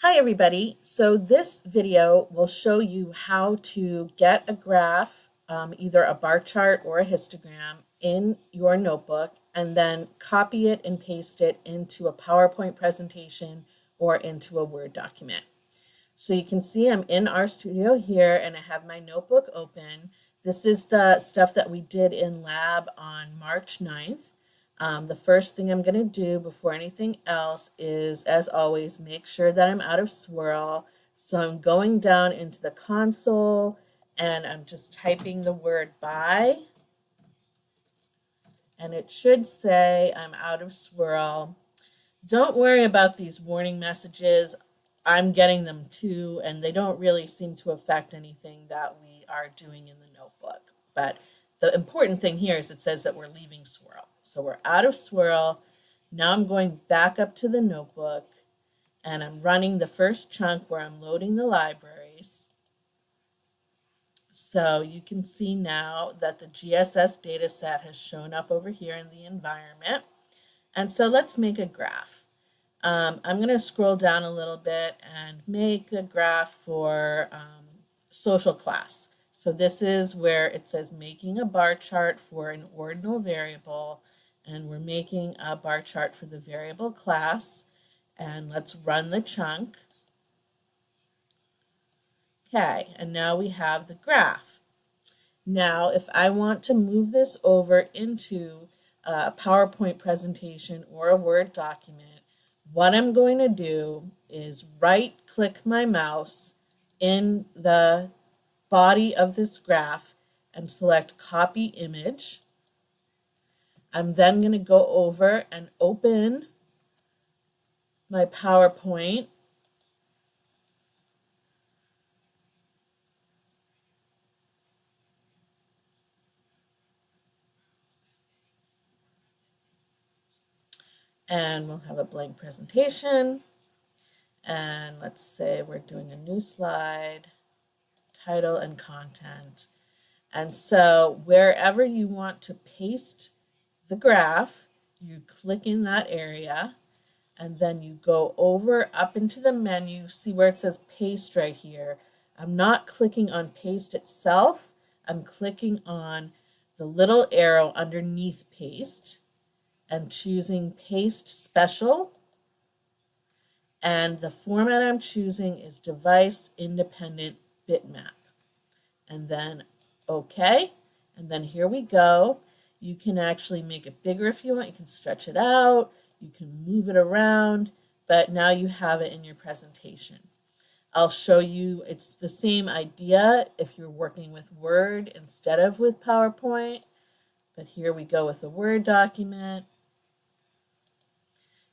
Hi everybody. So this video will show you how to get a graph, either a bar chart or a histogram in your notebook and then copy it and paste it into a PowerPoint presentation or into a Word document. So you can see I'm in RStudio here and I have my notebook open. This is the stuff that we did in lab on March 9th. The first thing I'm going to do before anything else is, as always, make sure that I'm out of swirl. So I'm going down into the console and I'm just typing the word by. And it should say I'm out of swirl. Don't worry about these warning messages. I'm getting them too, and they don't really seem to affect anything that we are doing in the notebook. But the important thing here is it says that we're leaving swirl. So we're out of swirl. Now I'm going back up to the notebook, and I'm running the first chunk where I'm loading the libraries. So you can see now that the GSS data set has shown up over here in the environment. And so let's make a graph. I'm going to scroll down a little bit and make a graph for social class. So this is where it says making a bar chart for an ordinal variable, and we're making a bar chart for the variable class. And let's run the chunk. Okay, and now we have the graph. Now, if I want to move this over into a PowerPoint presentation or a Word document, what I'm going to do is right-click my mouse in the body of this graph and select Copy Image. I'm then going to go over and open my PowerPoint. And we'll have a blank presentation. And let's say we're doing a new slide, title and content. And so wherever you want to paste the graph, you click in that area, and then you go over up into the menu, see where it says paste right here. I'm not clicking on paste itself, I'm clicking on the little arrow underneath paste and choosing paste special. And the format I'm choosing is device independent bitmap. And then OK. And then here we go. You can actually make it bigger if you want. You can stretch it out. You can move it around. But now you have it in your presentation. I'll show you, it's the same idea if you're working with Word instead of with PowerPoint. But here we go with a Word document.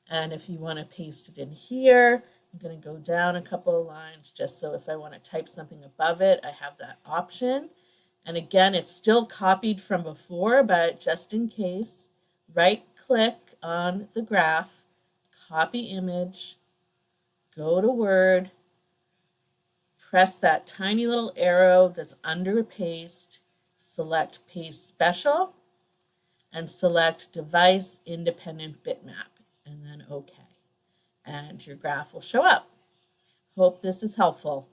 And if you want to paste it in here, I'm going to go down a couple of lines just so if I want to type something above it, I have that option. And again, it's still copied from before, but just in case, right-click on the graph, copy image, go to Word, press that tiny little arrow that's under paste, select Paste Special, and select Device Independent Bitmap, and then OK. And your graph will show up. Hope this is helpful.